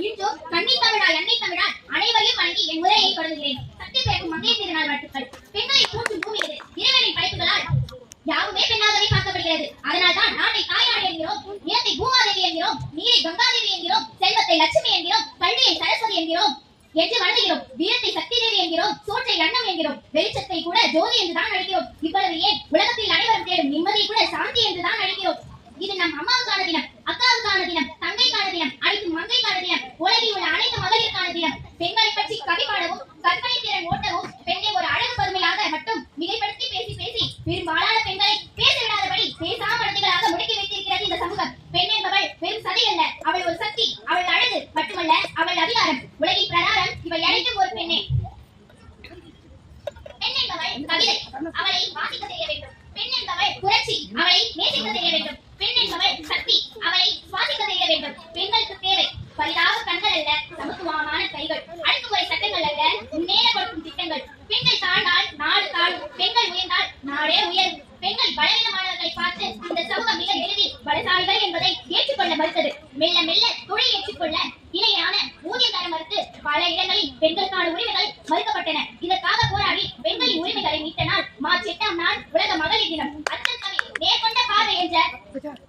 இன்றும் கண்ணீர் தமிழால் எண்ணெய் தமிழால் அனைவரையும் வணங்கி என் உரையை தொடங்குகிறேன். சக்தி பிறக்கும் மங்கை திருநாள் வாழ்த்துக்கள். பெண்களை போற்றும் பூமி இது. இறைவனின் படைப்புகளால் யாவுமே பெண்ணாகவே பார்க்கப்படுகிறது. அதனால் தான் நாட்டை தாயாடு என்கிறோம், நிலத்தை பூமாதேவி என்கிறோம், நீரை கங்காதேவி என்கிறோம், செல்வத்தை லட்சுமி என்கிறோம், கல்வியை சரஸ்வதி என்கிறோம் என்று வணங்குகிறோம். வீரத்தை சக்தி தேவி என்கிறோம், சோற்றை அன்னம் என்கிறோம், வெளிச்சத்தை கூட ஜோதி என்றுதான் அழைக்கிறோம். இவ்வளவு ஏன் உலகத்தில் அனைவரும் தேடும் நிம்மதியை கூட சாந்தி என்றுதான் அழைக்கிறோம். இது நம் அம்மாவுக்கான தினம், அக்காவுக்கான தினம், தங்கைக்கான தினம், அனைத்து மங்கைக்கான தினம், உலகில் உள்ள அனைத்து மகளிருக்கான தினம். பெண்களை பற்றி கவி பாடவும் கற்பனை திறன் ஓட்டவும் பெண்ணை ஒரு அழகு பருமையாக மட்டும் மிகைப்படுத்தி பேசி பேசி பெரும்பாலான பெண்களை பேச விடாதபடி பேசாமலர்களாக முடக்கி வைத்திருக்கிறது இந்த சமூகம். பெண் என்பவள் வெறும் சதி அல்ல, அவள் ஒரு சக்தி. அவள் அழகு மட்டுமல்ல, அவள் அதிகாரம், உலகின் பிரகாரம் இவள் அனைத்தும் ஒரு பெண்ணே. பெண் என்பவள் கவிதை, அவளை வாசிக்க தெரிய வேண்டும். பெண் என்பவள் புரட்சி, அவளை நேசிக்க தெரிய வேண்டும். பெண் என்பவள் சக்தி, அவளை சுவாசிக்க தெரிய வேண்டும். பெண்களுக்கு தேவை பரிதாப கண்கள் அல்ல, சமத்துவமான கைகள், அடக்குமுறை சட்டங்கள் அல்ல, முன்னேற கொடுக்கும் திட்டங்கள். பெண்கள் தாழ்ந்தால் நாடு தாழும், பெண்கள் உயர்ந்தால் நாடே உயரும். பெண்கள் பலவீனமானவர்களை பார்த்து இந்த சமூகம் மிக எளிதில் பலசாலிகள் என்பதை ஏற்றுக்கொள்ள மறுத்தது. மெல்ல மெல்ல தொழில் ஏற்றுக்கொள்ள இணையான ஊதியம் தர மறுத்து பல இடங்களில் பெண்களுக்கான உரிமைகள் மறுக்கப்பட்டன. இதற்காக போராடி பெண்களின் உரிமைகளை மீட்ட நாள் மார்ச் 8ஆம் நாள் உலக மகளிர் தினம். அச்சக்கவி நேர்கொண்ட பார்வை என்ற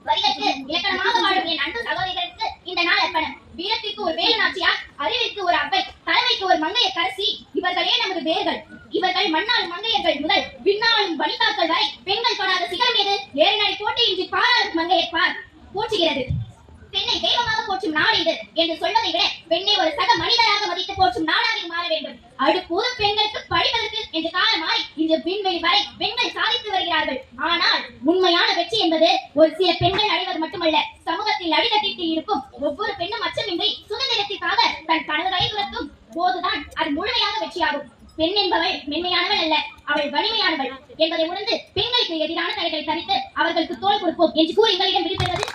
வரிகளுக்கு இலக்கணமாக வாழும் என் அன்பு சகோதரிகளுக்கு இந்த நாள் அர்ப்பணம். வீரத்திற்கு ஒரு வேலு நாச்சியார், அறிவிற்கு ஒரு அவ்வை, தலைமைக்கு ஒரு மங்கைய கரசி. இவர்களே நமது வேர்கள். இவர்கள் மண்ணாளும் மங்கையர்கள் முதல் விண்ணாளும் வனிதாக்கள் வரை பெண்கள் தொடாத சிகரம் எது? ஏறினடை போட்டியின்றி பாராளும் மங்கையர் பார் போற்றுகிறது. பெண்ணை தெய்வமாக போற்றும் நாடு இது என்று சொல்வதை விட பெண்ணை ஒரு சக மனிதராக மதித்து போற்றும் நாடாக மாற வேண்டும். அடுப்பூரும் பெண்களுக்கு படிப்பதற்கு என்று காலம் மாறி இன்று விண்வெளி வரை பெண்கள் சாதித்து வருகிறார்கள். ஆனால் உண்மையான வெற்றி என்பது ஒரு சில பெண்கள் அடைவது மட்டுமல்ல, சமூகத்தில் அடித்தட்டில் இருக்கும் ஒவ்வொரு பெண்ணும் அச்சமின்றி சுதந்திரத்திற்காக தன் கனவுகளை துரத்தும் போதுதான் அது முழுமையாக வெற்றியாகும். பெண் என்பவள் மென்மையானவள் அல்ல, அவள் வலிமையானவள் என்பதை உணர்ந்து பெண்களுக்கு எதிரான தடைகளை தரித்து அவர்களுக்கு தோள் கொடுப்போம் என்று கூறி எங்களிடம் விடுபெறுவது